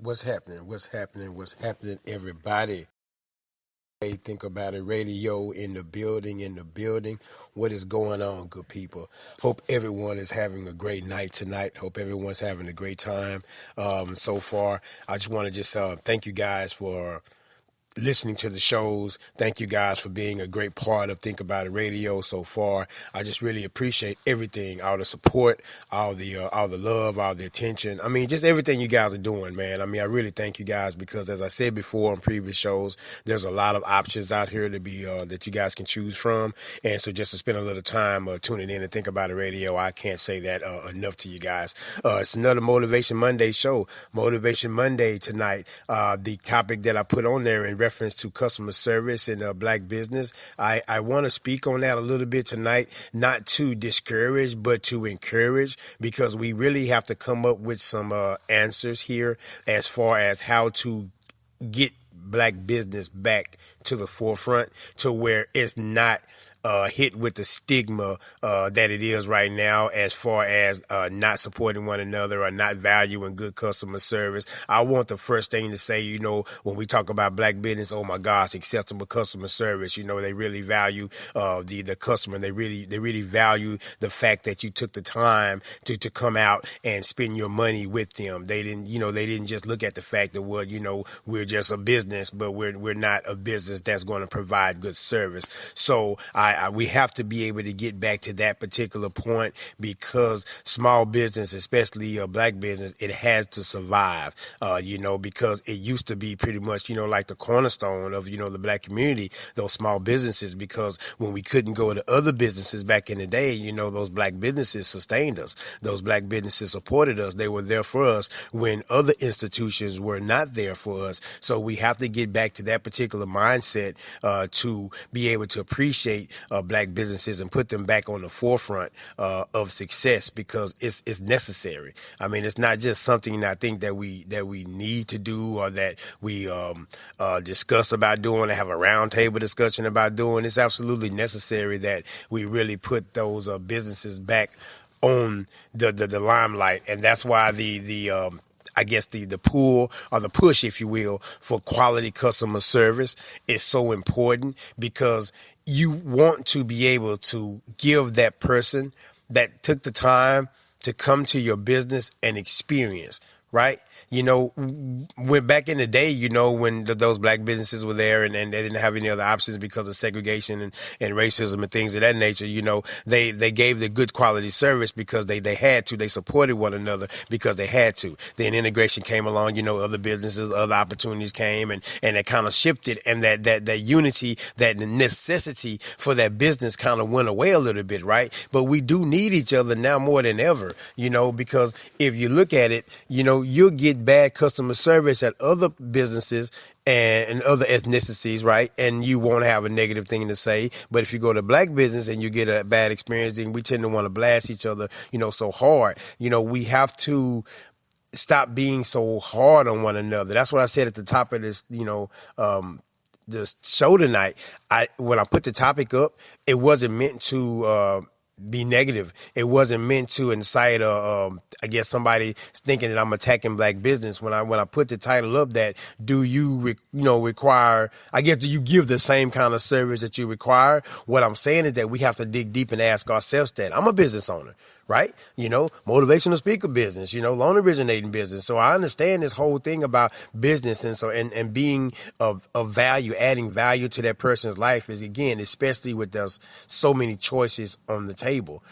What's happening? What's happening, everybody? Hey, think about it. Radio in the building. What is going on, good people? Hope everyone is having a great night tonight. Hope everyone's having a great time so far. I just want to thank you guys for listening to the shows. Thank you guys for being a great part of Think About It Radio so far. I just really appreciate everything, all the support, all the love, all the attention. I mean, just everything you guys are doing, man. I mean, I really thank you guys because, as I said before on previous shows, there's a lot of options out here to be that you guys can choose from. And so, just to spend a little time tuning in and Think About It Radio, I can't say that enough to you guys. It's another Motivation Monday show. Motivation Monday tonight. The topic that I put on there in reference to customer service and black business. I want to speak on that a little bit tonight, not to discourage, but to encourage, because we really have to come up with some answers here as far as how to get black business back to the forefront to where it's not hit with the stigma that it is right now, as far as not supporting one another or not valuing good customer service. I want the first thing to say, when we talk about black business, oh my gosh, acceptable customer service. They really value the customer. They really value the fact that you took the time to come out and spend your money with them. They didn't just look at the fact that, well, we're just a business, but we're not a business that's going to provide good service. So we have to be able to get back to that particular point, because small business, especially black business, it has to survive, because it used to be pretty much, like the cornerstone of, the black community, those small businesses, because when we couldn't go to other businesses back in the day, those black businesses sustained us. Those black businesses supported us. They were there for us when other institutions were not there for us. So we have to get back to that particular mindset to be able to appreciate black businesses and put them back on the forefront of success, because it's necessary. I mean, it's not just something I think that we need to do, or that we discuss about doing, or have a roundtable discussion about doing. It's absolutely necessary that we really put those businesses back on the limelight, and that's why I guess the pull or the push, if you will, for quality customer service is so important, because you want to be able to give that person that took the time to come to your business an experience, right? When back in the day, when those black businesses were there and they didn't have any other options because of segregation and racism and things of that nature, they gave the good quality service because they had to. They supported one another because they had to. Then integration came along, other businesses, other opportunities came, and it kind of shifted, and that unity, that necessity for that business kind of went away a little bit, right? But we do need each other now more than ever, because if you look at it, you'll get bad customer service at other businesses and other ethnicities, right? And you won't have a negative thing to say. But if you go to black business and you get a bad experience, then we tend to want to blast each other, so hard. We have to stop being so hard on one another. That's what I said at the top of this, this show tonight. When I put the topic up, it wasn't meant to be negative. It wasn't meant to incite I guess somebody thinking that I'm attacking black business. When I put the title up, that do you require, I guess, do you give the same kind of service that you require? What I'm saying is that we have to dig deep and ask ourselves that. I'm a business owner, right? Motivational speaker business, loan originating business. So I understand this whole thing about business, and being of value, adding value to that person's life is, again, especially with there's so many choices on the table,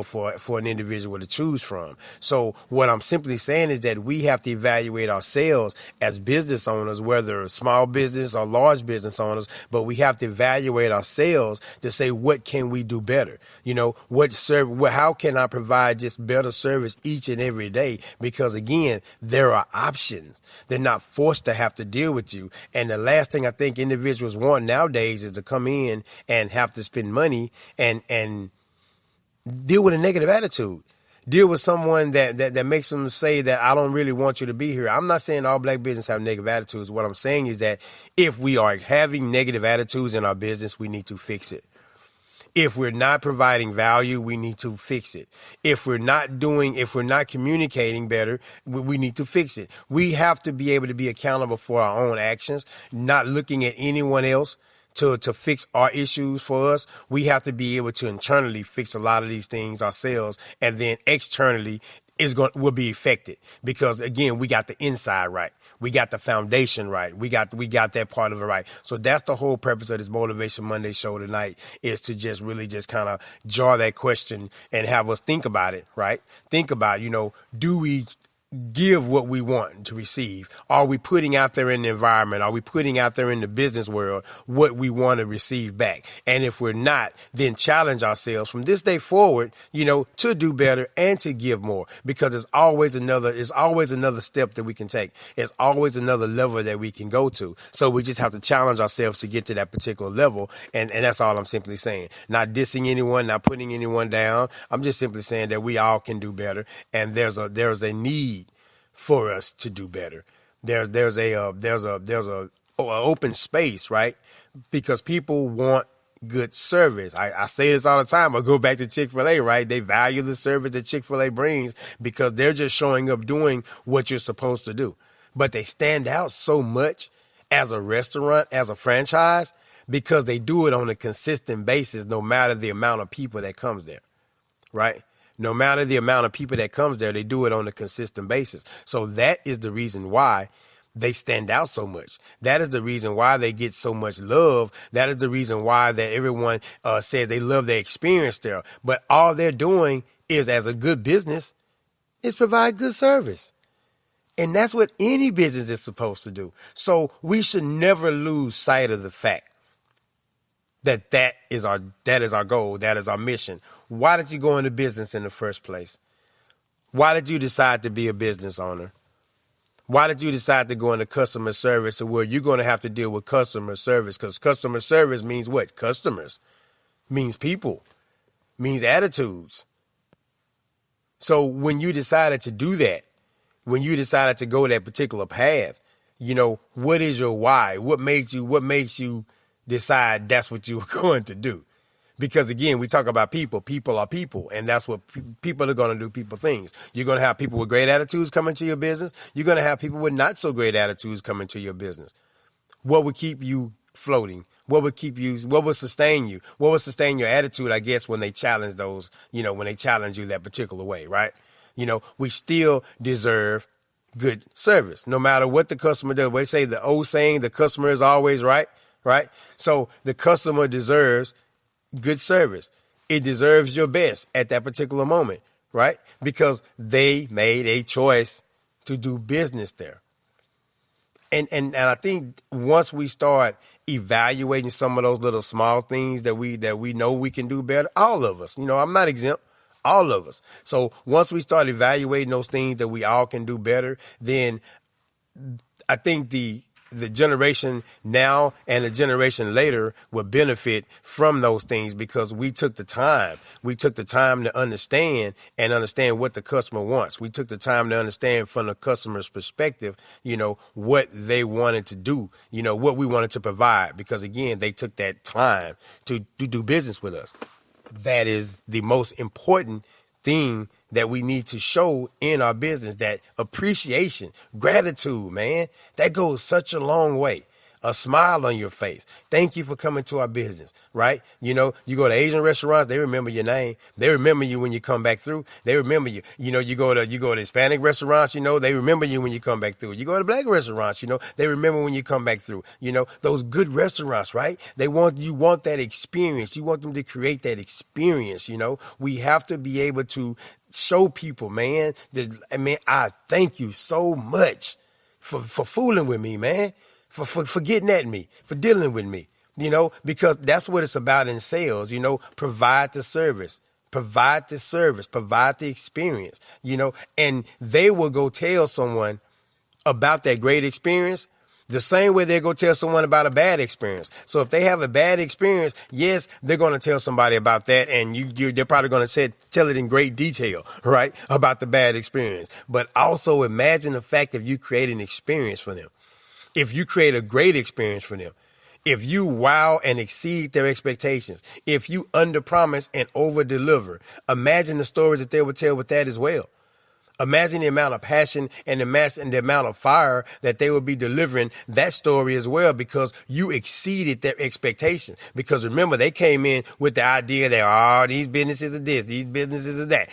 for an individual to choose from. So what I'm simply saying is that we have to evaluate ourselves as business owners, whether small business or large business owners, but we have to evaluate ourselves to say, what can we do better? How can I provide just better service each and every day? Because again, there are options. They're not forced to have to deal with you. And the last thing I think individuals want nowadays is to come in and have to spend money and deal with a negative attitude. Deal with someone that makes them say that I don't really want you to be here. I'm not saying all black business have negative attitudes. What I'm saying is that if we are having negative attitudes in our business, we need to fix it. If we're not providing value, we need to fix it. If we're not communicating better, we need to fix it. We have to be able to be accountable for our own actions, not looking at anyone else to fix our issues for us. We have to be able to internally fix a lot of these things ourselves, and then externally will be affected, because again, we got the inside right. We got the foundation right. We got that part of it right. So that's the whole purpose of this Motivation Monday show tonight, is to just really just kind of jar that question and have us think about it, right? Think about, do we give what we want to receive? Are we putting out there in the environment? Are we putting out there in the business world what we want to receive back? And if we're not, then challenge ourselves from this day forward, to do better and to give more, because it's always another step that we can take. It's always another level that we can go to. So we just have to challenge ourselves to get to that particular level. And that's all I'm simply saying. Not dissing anyone, not putting anyone down. I'm just simply saying that we all can do better. And there's a need for us to do better. There's a open space, right? Because people want good service. I say this all the time. I go back to Chick-fil-A, right? They value the service that Chick-fil-A brings, because they're just showing up doing what you're supposed to do. But they stand out so much as a restaurant, as a franchise, because they do it on a consistent basis, no matter the amount of people that comes there, right? No matter the amount of people that comes there, they do it on a consistent basis. So that is the reason why they stand out so much. That is the reason why they get so much love. That is the reason why that everyone says they love their experience there. But all they're doing is, as a good business, is provide good service. And that's what any business is supposed to do. So we should never lose sight of the fact that is our goal. That is our mission. Why did you go into business in the first place? Why did you decide to be a business owner? Why did you decide to go into customer service, to where you're going to have to deal with customer service? Because customer service means what? Customers. Means people. Means attitudes. So when you decided to do that, when you decided to go that particular path, what is your why? What makes you decide that's what you were going to do? Because again, we talk about people. People are people, and that's what people are going to do. People things. You're going to have people with great attitudes come into your business. You're going to have people with not so great attitudes come into your business. What would keep you floating? What would sustain you? What would sustain your attitude, I guess, when they challenge those, when they challenge you that particular way, right? We still deserve good service, no matter what the customer does. They say the old saying, the customer is always right? So the customer deserves good service. It deserves your best at that particular moment, right? Because they made a choice to do business there. And I think once we start evaluating some of those little small things that we know we can do better, all of us, I'm not exempt, all of us. So once we start evaluating those things that we all can do better, then I think the generation now and the generation later will benefit from those things, because we took the time. We took the time to understand what the customer wants. We took the time to understand from the customer's perspective, what they wanted to do, what we wanted to provide, because again, they took that time to do business with us. That is the most important thing that we need to show in our business, that appreciation, gratitude, man. That goes such a long way. A smile on your face. Thank you for coming to our business, right? You go to Asian restaurants, they remember your name. They remember you when you come back through. They remember you. You go to Hispanic restaurants, they remember you when you come back through. You go to Black restaurants, they remember when you come back through. Those good restaurants, right? You want that experience. You want them to create that experience, We have to be able to show people, man, I thank you so much for fooling with me, man. For getting at me, for dealing with me, because that's what it's about in sales, provide the service, provide the experience, and they will go tell someone about that great experience the same way they go tell someone about a bad experience. So if they have a bad experience, yes, they're going to tell somebody about that, and they're probably going to tell it in great detail, right, about the bad experience. But also imagine the fact that you create an experience for them. If you create a great experience for them, If you wow and exceed their expectations, if you underpromise and over-deliver, imagine the stories that they would tell with that as well. Imagine the amount of passion and the amount of fire that they would be delivering that story as well, because you exceeded their expectations. Because remember, they came in with the idea that, these businesses are this, these businesses are that,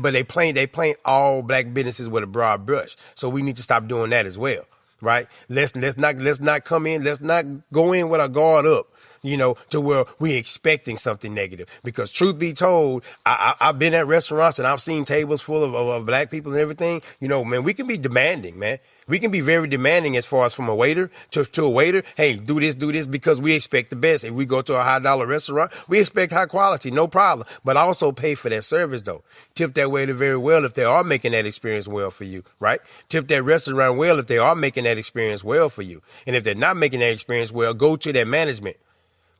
but they paint all black businesses with a broad brush. So we need to stop doing that as well. Right? Let's not come in. Let's not go in with our guard up, to where we expecting something negative. Because truth be told, I've been at restaurants and I've seen tables full of black people and everything. Man, we can be demanding, man. We can be very demanding as far as from a waiter to a waiter. Hey, do this because we expect the best. If we go to a high dollar restaurant, we expect high quality, no problem. But also pay for that service though. Tip that waiter very well if they are making that experience well for you, right? Tip that restaurant well if they are making that experience well for you. And if they're not making that experience well, go to their management.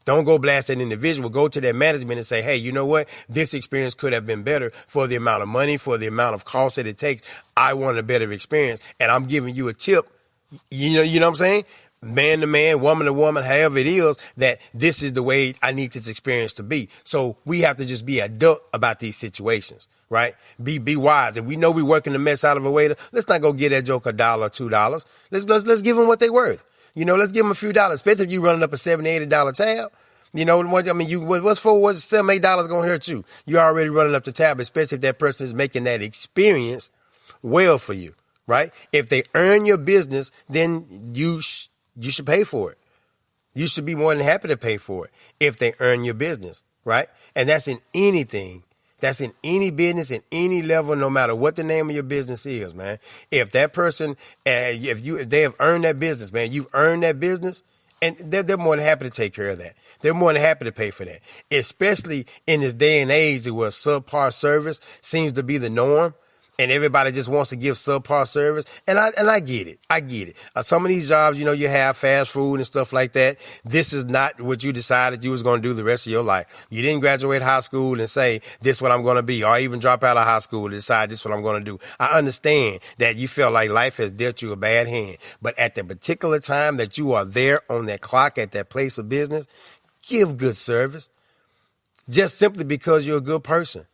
Don't go blast that individual. Go to their management and say, hey, you know what? This experience could have been better for the amount of money, for the amount of cost that it takes. I want a better experience, and I'm giving you a tip. You know what I'm saying? Man to man, woman to woman, however it is, that this is the way I need this experience to be. So we have to just be adult about these situations, right? Be wise. If we know we're working the mess out of a waiter, let's not go get that joke $1, $2. Let's give them what they're worth. Let's give them a few dollars, especially if you running up a $70, $80 tab. What's $7, $8 going to hurt you? You're already running up the tab, especially if that person is making that experience well for you, right? If they earn your business, then you should pay for it. You should be more than happy to pay for it if they earn your business, right? And that's in anything. That's in any business, in any level, no matter what the name of your business is, man. If that person, if they have earned that business, man, you've earned that business, and they're more than happy to take care of that. They're more than happy to pay for that, especially in this day and age where subpar service seems to be the norm. And everybody just wants to give subpar service. And I get it. I get it. Some of these jobs, you have fast food and stuff like that. This is not what you decided you was going to do the rest of your life. You didn't graduate high school and say, this is what I'm going to be, or even drop out of high school and decide this is what I'm going to do. I understand that you feel like life has dealt you a bad hand. But at the particular time that you are there on that clock at that place of business, give good service. Just simply because you're a good person.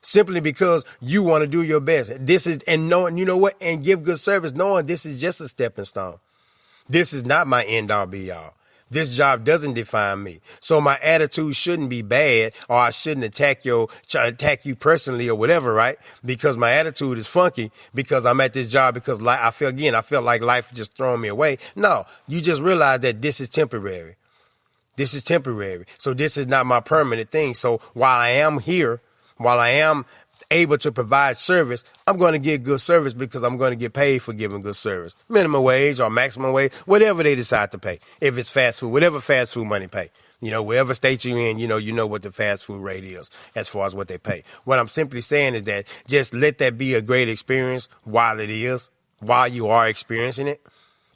Simply because you want to do your best. And knowing, and give good service, knowing this is just a stepping stone. This is not my end all be all. This job doesn't define me. So my attitude shouldn't be bad, or I shouldn't attack you personally or whatever, right? Because my attitude is funky because I'm at this job because I feel like life just throwing me away. No, you just realize that this is temporary. This is temporary. So this is not my permanent thing. So while I am here, while I am able to provide service, I'm going to give good service because I'm going to get paid for giving good service. Minimum wage or maximum wage, whatever they decide to pay. If it's fast food, whatever fast food money pay. Wherever state you're in, you know what the fast food rate is as far as what they pay. What I'm simply saying is that just let that be a great experience while you are experiencing it,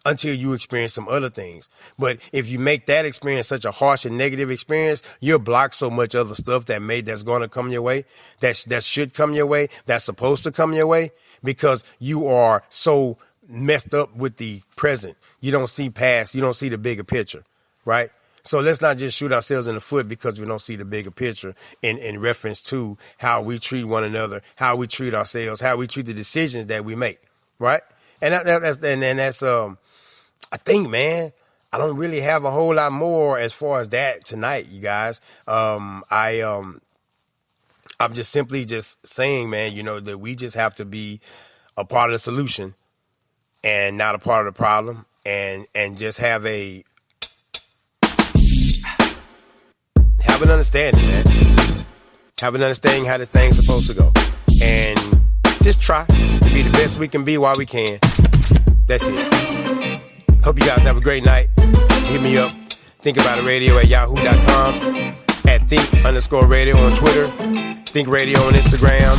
until you experience some other things. But if you make that experience such a harsh and negative experience, you'll block so much other stuff that's going to come your way, that should come your way, that's supposed to come your way, because you are so messed up with the present. You don't see past, you don't see the bigger picture, right? So let's not just shoot ourselves in the foot because we don't see the bigger picture in reference to how we treat one another, how we treat ourselves, how we treat the decisions that we make, right? And that's I think, man, I don't really have a whole lot more as far as that tonight, you guys. I'm just simply saying, man, that we just have to be a part of the solution and not a part of the problem, and just have an understanding, man. Have an understanding how this thing's supposed to go. And just try to be the best we can be while we can. That's it. Hope you guys have a great night. Hit me up. Think About It Radio at yahoo.com. At Think_radio on Twitter. Think Radio on Instagram.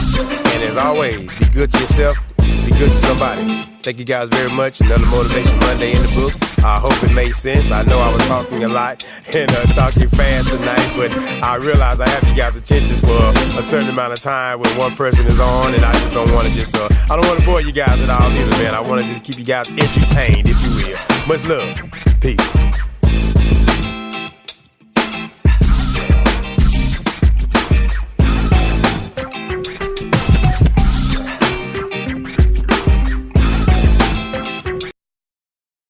And as always, be good to yourself. Be good to somebody. Thank you guys very much. Another Motivation Monday in the book. I hope it made sense. I know I was talking a lot and talking fast tonight, but I realize I have you guys' attention for a certain amount of time when one person is on, and I just don't want to I don't want to bore you guys at all either, man. I want to just keep you guys entertained, if you will. Much love. Peace.